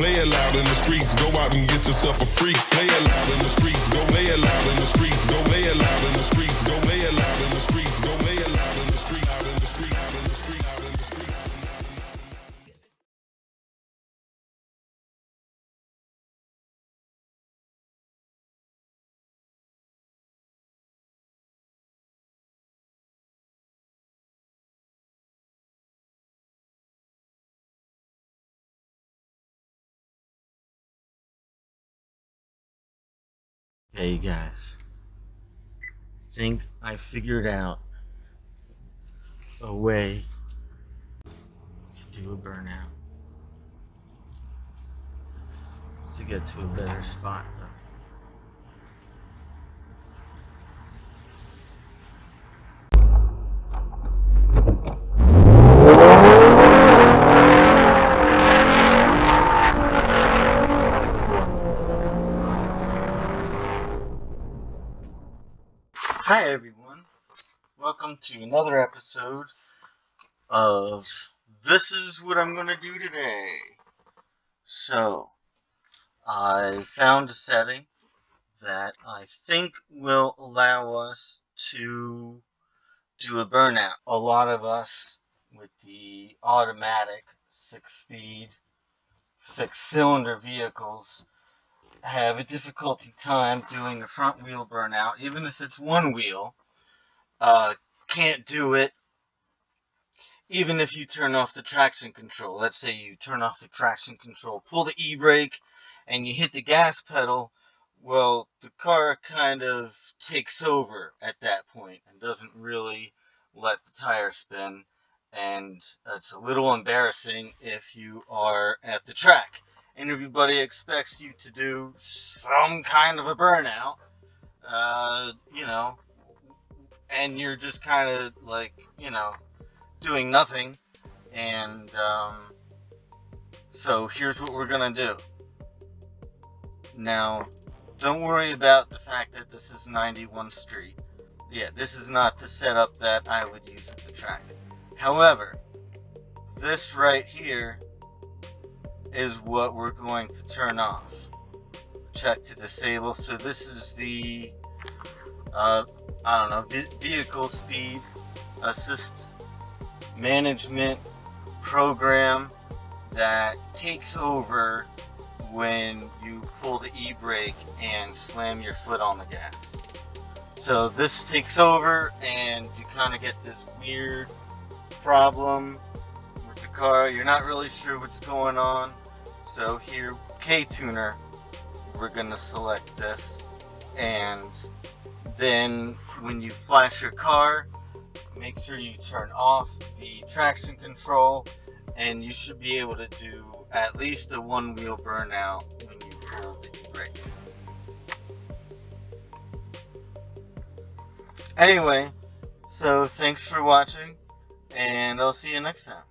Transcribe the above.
Play it loud in the streets, go out and get yourself a freak. Play it loud in the streets, go lay it loud in the streets, go lay it loud in the streets, go lay it loud in the streets, go lay it loud in the streets, out in the streets, out in the streets, out in the streets. Hey guys, think I figured out a way to do a burnout, to get to a better spot though. Hi everyone, welcome to another episode of This Is What I'm Gonna Do Today. So, I found a setting that I think will allow us to do a burnout. A lot of us with the automatic 6-speed, 6-cylinder vehicles have a difficulty time doing a front wheel burnout, even if it's one wheel. Can't do it even if you turn off the traction control. Let's say you turn off the traction control, pull the e-brake, and you hit the gas pedal. Well, the car kind of takes over at that point and doesn't really let the tire spin, and it's a little embarrassing if you are at the track and everybody expects you to do some kind of a burnout, and you're just kind of like, doing nothing. And so here's what we're gonna do. Now, don't worry about the fact that this is 91 Street. Yeah, this is not the setup that I would use at the track. However, this right here is what we're going to turn off. Check to disable. So this is the vehicle speed assist management program that takes over when you pull the e-brake and slam your foot on the gas. So this takes over and you kind of get this weird problem with the car. You're not really sure what's going on. So here, Ktuner, we're going to select this, and then when you flash your car, make sure you turn off the traction control, and you should be able to do at least a one-wheel burnout when you pull the e-brake. Anyway, so thanks for watching, and I'll see you next time.